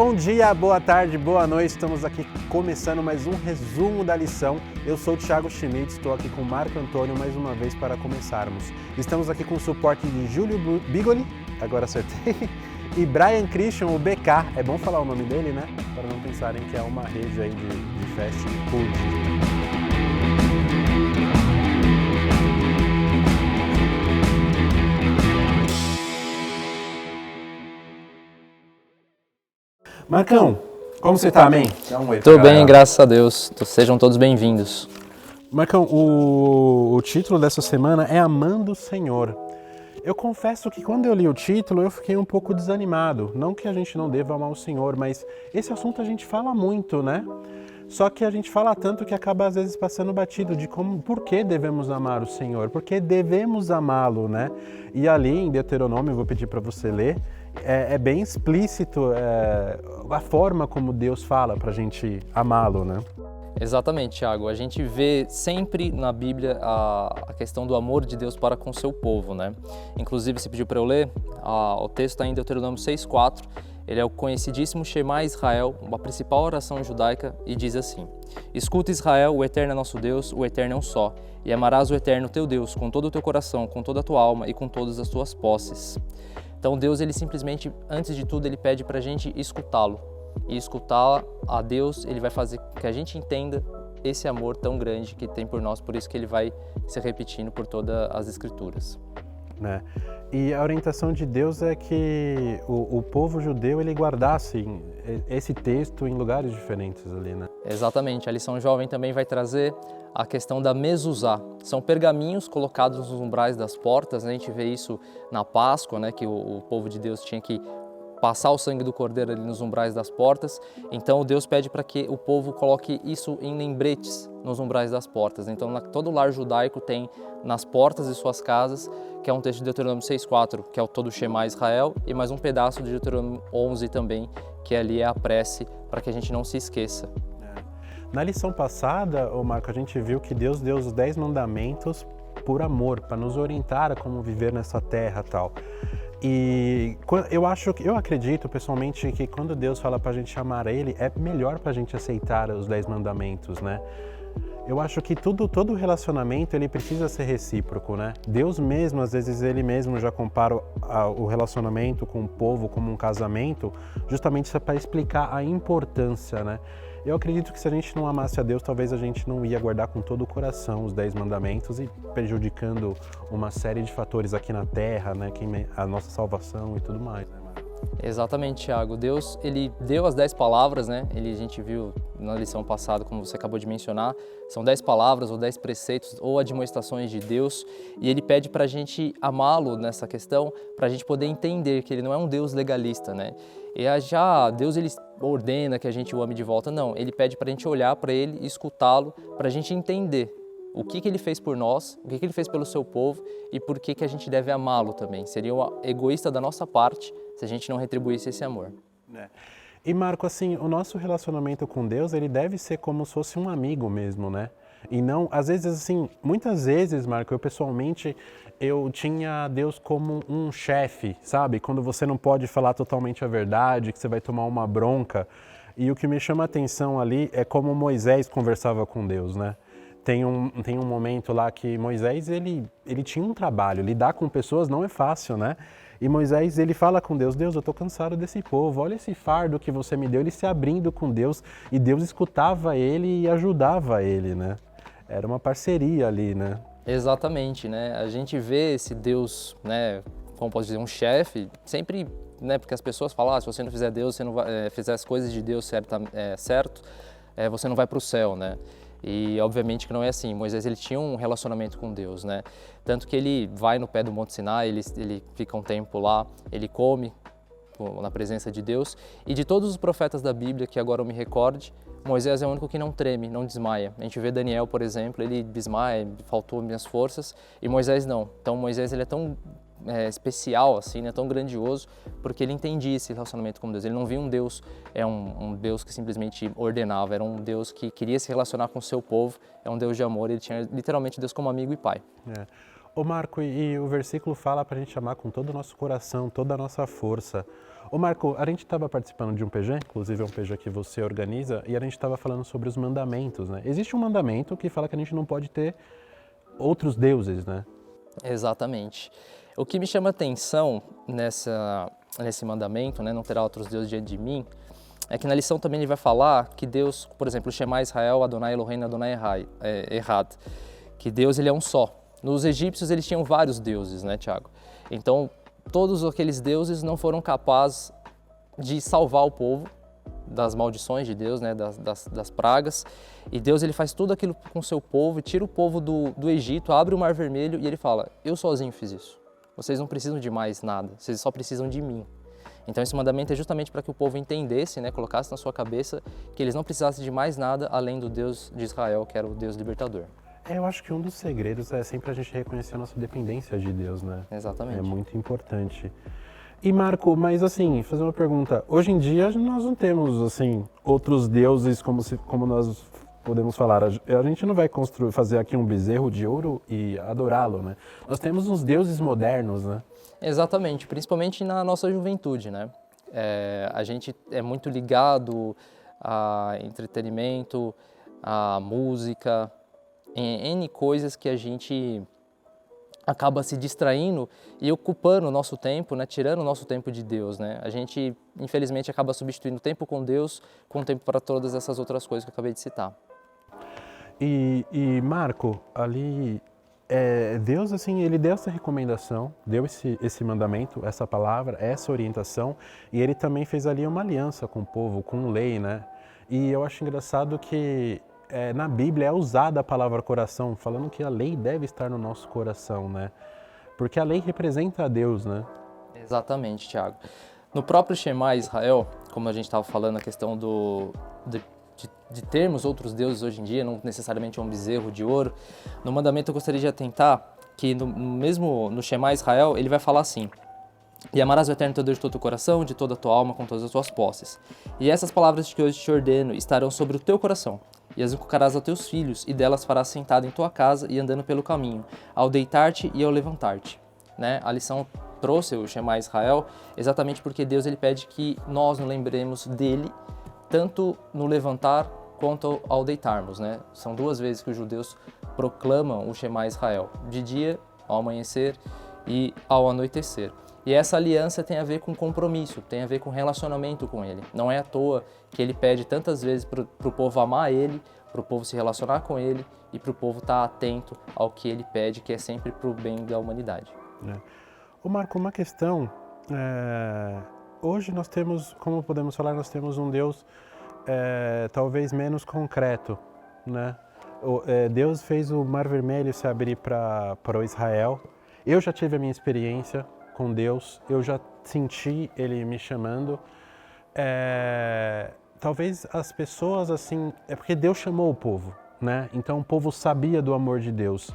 Bom dia, boa tarde, boa noite. Estamos aqui começando mais um resumo da lição. Eu sou o Thiago Schmidt, estou aqui com o Marco Antônio mais uma vez para começarmos. Estamos aqui com o suporte de Júlio Bigoli, agora acertei, e Brian Christian, o BK. É bom falar o nome dele, né? Para não pensarem que é uma rede aí de fast food. Marcão, como você tá, amém? Dá um oi. Tô bem, graças a Deus. Sejam todos bem-vindos. Marcão, o título dessa semana é Amando o Senhor. Eu confesso que quando eu li o título eu fiquei um pouco desanimado. Não que a gente não deva amar o Senhor, mas esse assunto a gente fala muito, né? Só que a gente fala tanto que acaba às vezes passando batido de por que devemos amar o Senhor, por que devemos amá-lo, né? E ali em Deuteronômio, eu vou pedir para você ler, é bem explícito a forma como Deus fala para a gente amá-lo, né? Exatamente, Thiago. A gente vê sempre na Bíblia a questão do amor de Deus para com o seu povo, né? Inclusive, você pediu para eu ler, o texto está em Deuteronômio 6,4. Ele é o conhecidíssimo Shema Israel, uma principal oração judaica, e diz assim: Escuta, Israel, o Eterno é nosso Deus, o Eterno é um só, e amarás o Eterno teu Deus com todo o teu coração, com toda a tua alma e com todas as tuas posses. Então Deus, ele simplesmente, antes de tudo, ele pede para a gente escutá-lo. E escutar a Deus, ele vai fazer que a gente entenda esse amor tão grande que tem por nós, por isso que ele vai se repetindo por todas as Escrituras. Né? E a orientação de Deus é que o povo judeu ele guardasse esse texto em lugares diferentes ali, né? Exatamente, a lição jovem também vai trazer a questão da mezuzá. São pergaminhos colocados nos umbrais das portas, né? A gente vê isso na Páscoa, né? Que o povo de Deus tinha que passar o sangue do cordeiro ali nos umbrais das portas. Então Deus pede para que o povo coloque isso em lembretes nos umbrais das portas. Então todo lar judaico tem nas portas de suas casas, que é um texto de Deuteronômio 6,4, que é o todo Shema Israel, e mais um pedaço de Deuteronômio 11 também, que ali é a prece, para que a gente não se esqueça. Na lição passada, Marco, a gente viu que Deus deu os 10 mandamentos por amor, para nos orientar a como viver nessa terra e tal. E eu acredito pessoalmente que quando Deus fala pra gente amar Ele, é melhor pra gente aceitar os 10 mandamentos, né? Eu acho que todo relacionamento ele precisa ser recíproco, né? Deus mesmo, às vezes ele mesmo já compara o relacionamento com o povo como um casamento, justamente para explicar a importância, né? Eu acredito que se a gente não amasse a Deus, talvez a gente não ia guardar com todo o coração os 10 mandamentos e prejudicando uma série de fatores aqui na Terra, né? A nossa salvação e tudo mais, né, Marco? Exatamente, Thiago. Deus, ele deu as 10 palavras, né? A gente viu na lição passada, como você acabou de mencionar, são 10 palavras ou 10 preceitos ou admoestações de Deus, e ele pede para a gente amá-lo nessa questão, para a gente poder entender que ele não é um Deus legalista, né? E já Deus, ele ordena que a gente o ame de volta, não. Ele pede para a gente olhar para ele, escutá-lo, para a gente entender o que ele fez por nós, o que ele fez pelo seu povo e por que a gente deve amá-lo também. Seria egoísta da nossa parte se a gente não retribuísse esse amor. E Marco, assim, o nosso relacionamento com Deus, ele deve ser como se fosse um amigo mesmo, né? E não, às vezes, assim, muitas vezes, Marco, eu pessoalmente, eu tinha Deus como um chefe, sabe? Quando você não pode falar totalmente a verdade, que você vai tomar uma bronca. E o que me chama a atenção ali é como Moisés conversava com Deus, né? Tem um momento lá que Moisés, ele tinha um trabalho, lidar com pessoas não é fácil, né? E Moisés, ele fala com Deus, Deus, eu tô cansado desse povo, olha esse fardo que você me deu, ele se abrindo com Deus, e Deus escutava ele e ajudava ele, né? Era uma parceria ali, né? Exatamente, né? A gente vê esse Deus, né, como posso dizer, um chefe, sempre, né, porque as pessoas falam, se você não fizer Deus, você não vai, fizer as coisas de Deus certo, você não vai para o céu, né? E obviamente que não é assim. Moisés, ele tinha um relacionamento com Deus, né? Tanto que ele vai no pé do Monte Sinai, ele fica um tempo lá, ele come na presença de Deus. E de todos os profetas da Bíblia, que agora eu me recorde, Moisés é o único que não treme, não desmaia. A gente vê Daniel, por exemplo, ele desmaia, faltou minhas forças, e Moisés não. Então Moisés, ele é tão especial, assim, né, tão grandioso, porque ele entendia esse relacionamento com Deus. Ele não via um Deus, um Deus que simplesmente ordenava, era um Deus que queria se relacionar com o seu povo, é um Deus de amor, ele tinha literalmente Deus como amigo e pai. Ô Marco, e o versículo fala para a gente amar com todo o nosso coração, toda a nossa força. Ô Marco, a gente estava participando de um PG, inclusive é um PG que você organiza, e a gente estava falando sobre os mandamentos, né? Existe um mandamento que fala que a gente não pode ter outros deuses, né? Exatamente. O que me chama atenção nesse mandamento, né, não terá outros deuses diante de mim, é que na lição também ele vai falar que Deus, por exemplo, Shema Israel, Adonai Eloheinu, Adonai Echad, que Deus ele é um só. Nos egípcios eles tinham vários deuses, né, Tiago? Então, todos aqueles deuses não foram capazes de salvar o povo das maldições de Deus, né, das pragas. E Deus ele faz tudo aquilo com o seu povo, tira o povo do Egito, abre o Mar Vermelho e ele fala, eu sozinho fiz isso. Vocês não precisam de mais nada, vocês só precisam de mim. Então esse mandamento é justamente para que o povo entendesse, né, colocasse na sua cabeça que eles não precisassem de mais nada além do Deus de Israel, que era o Deus libertador. Eu acho que um dos segredos é sempre a gente reconhecer a nossa dependência de Deus, né? Exatamente. É muito importante. E Marco, mas assim, fazer uma pergunta. Hoje em dia nós não temos assim outros deuses como nós podemos falar. A gente não vai fazer aqui um bezerro de ouro e adorá-lo, né? Nós temos uns deuses modernos, né? Exatamente, principalmente na nossa juventude, né? A gente é muito ligado a entretenimento, a música, em N coisas que a gente acaba se distraindo e ocupando o nosso tempo, né? Tirando o nosso tempo de Deus, né? A gente, infelizmente, acaba substituindo o tempo com Deus com o tempo para todas essas outras coisas que eu acabei de citar. E Marco, ali, Deus, assim, ele deu essa recomendação, deu esse mandamento, essa palavra, essa orientação, e ele também fez ali uma aliança com o povo, com lei, né? E eu acho engraçado que na Bíblia é usada a palavra coração, falando que a lei deve estar no nosso coração, né? Porque a lei representa a Deus, né? Exatamente, Tiago. No próprio Shema Israel, como a gente estava falando, a questão de termos outros deuses hoje em dia, não necessariamente um bezerro de ouro, no mandamento eu gostaria de atentar que no Shema Israel, ele vai falar assim, e amarás o Eterno teu Deus de todo o coração, de toda a tua alma, com todas as tuas posses. E essas palavras que hoje te ordeno estarão sobre o teu coração, e as inculcarás a teus filhos, e delas farás sentado em tua casa e andando pelo caminho, ao deitar-te e ao levantar-te. Né? A lição trouxe o Shema Israel exatamente porque Deus ele pede que nós nos lembremos dele, tanto no levantar quanto ao deitarmos, né? São 2 vezes que os judeus proclamam o Shema Israel, de dia, ao amanhecer e ao anoitecer. E essa aliança tem a ver com compromisso, tem a ver com relacionamento com ele. Não é à toa que ele pede tantas vezes para o povo amar ele, para o povo se relacionar com ele e para o povo estar atento ao que ele pede, que é sempre para o bem da humanidade. Ô Marco, uma questão, hoje nós temos, como podemos falar, nós temos um Deus talvez menos concreto, né? Deus fez o Mar Vermelho se abrir para o Israel. Eu já tive a minha experiência com Deus, eu já senti Ele me chamando. Talvez as pessoas, assim, é porque Deus chamou o povo, né? Então o povo sabia do amor de Deus.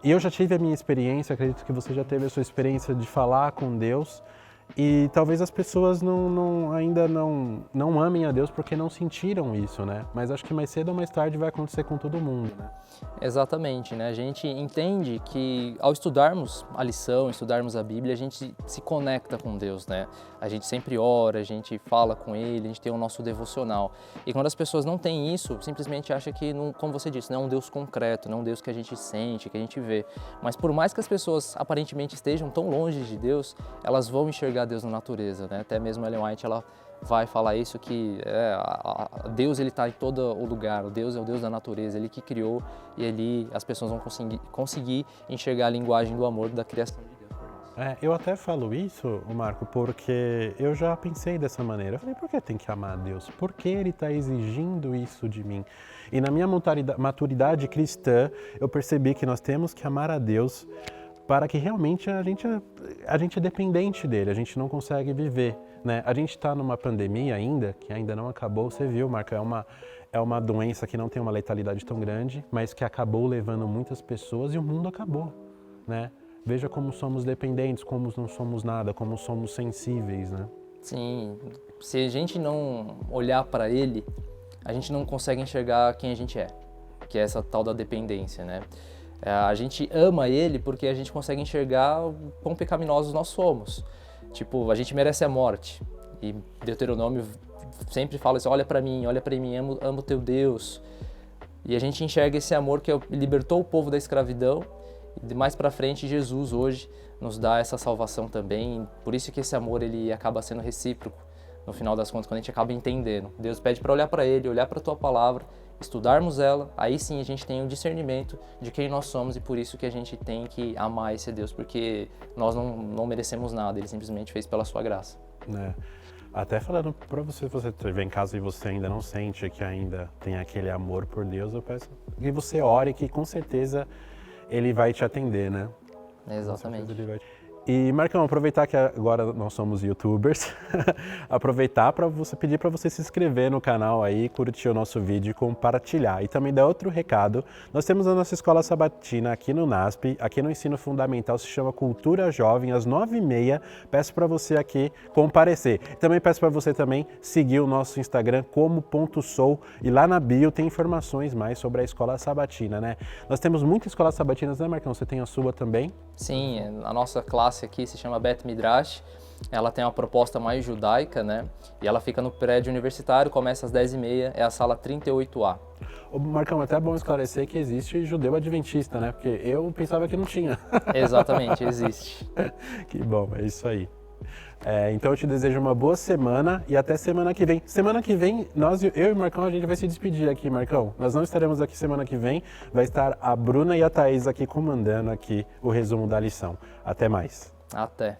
E eu já tive a minha experiência, acredito que você já teve a sua experiência de falar com Deus. E talvez as pessoas ainda não amem a Deus porque não sentiram isso, né? Mas acho que mais cedo ou mais tarde vai acontecer com todo mundo, né? Exatamente, né? A gente entende que ao estudarmos a lição, estudarmos a Bíblia, a gente se conecta com Deus, né? A gente sempre ora, a gente fala com Ele, a gente tem o nosso devocional. E quando as pessoas não têm isso, simplesmente acham que, como você disse, não é um Deus concreto, não é um Deus que a gente sente, que a gente vê. Mas por mais que as pessoas aparentemente estejam tão longe de Deus, elas vão enxergar Deus na natureza, né? Até mesmo Ellen White, ela vai falar isso, que Deus ele está em todo o lugar, o Deus é o Deus da natureza, Ele que criou e as pessoas vão conseguir enxergar a linguagem do amor da criação de Deus por nós. Eu até falo isso, Marco, porque eu já pensei dessa maneira. Eu falei, por que tem que amar a Deus? Por que Ele está exigindo isso de mim? E na minha maturidade cristã, eu percebi que nós temos que amar a Deus para que realmente a gente é dependente dele, a gente não consegue viver, né? A gente está numa pandemia ainda, que ainda não acabou, você viu, Marco, é uma doença que não tem uma letalidade tão grande, mas que acabou levando muitas pessoas e o mundo acabou, né? Veja como somos dependentes, como não somos nada, como somos sensíveis, né? Sim, se a gente não olhar para ele, a gente não consegue enxergar quem a gente é, que é essa tal da dependência, né? A gente ama ele porque a gente consegue enxergar o quão pecaminosos nós somos. Tipo, a gente merece a morte. E Deuteronômio sempre fala assim, olha para mim, amo teu Deus. E a gente enxerga esse amor que libertou o povo da escravidão, e mais para frente Jesus hoje nos dá essa salvação também. Por isso que esse amor ele acaba sendo recíproco no final das contas, quando a gente acaba entendendo. Deus pede para olhar para Ele, olhar para a Tua Palavra, estudarmos ela, aí sim a gente tem o discernimento de quem nós somos e por isso que a gente tem que amar esse Deus, porque nós não merecemos nada, Ele simplesmente fez pela Sua graça. Até falando para você, se você estiver em casa e você ainda não sente que ainda tem aquele amor por Deus, eu peço que você ore, que com certeza Ele vai te atender, né? Exatamente. E Marcão, aproveitar que agora nós somos youtubers, aproveitar para você pedir para você se inscrever no canal aí, curtir o nosso vídeo e compartilhar. E também dar outro recado, nós temos a nossa escola sabatina aqui no NASP, aqui no Ensino Fundamental, se chama Cultura Jovem, às 9h30. Peço para você aqui comparecer. Também peço para você também seguir o nosso Instagram como.sou e lá na bio tem informações mais sobre a escola sabatina, né? Nós temos muitas escolas sabatinas, né, Marcão? Você tem a sua também? Sim, a nossa classe aqui se chama Bet Midrash, ela tem uma proposta mais judaica, né? E ela fica no prédio universitário, começa às 10h30, é a sala 38A. Ô, Marcão, é até bom esclarecer que existe judeu adventista, né? Porque eu pensava que não tinha. Exatamente, existe. Que bom, é isso aí. Então eu te desejo uma boa semana e até semana que vem. Semana que vem, eu e o Marcão, a gente vai se despedir aqui, Marcão. Nós não estaremos aqui semana que vem, vai estar a Bruna e a Thaís aqui comandando aqui o resumo da lição. Até mais. Até.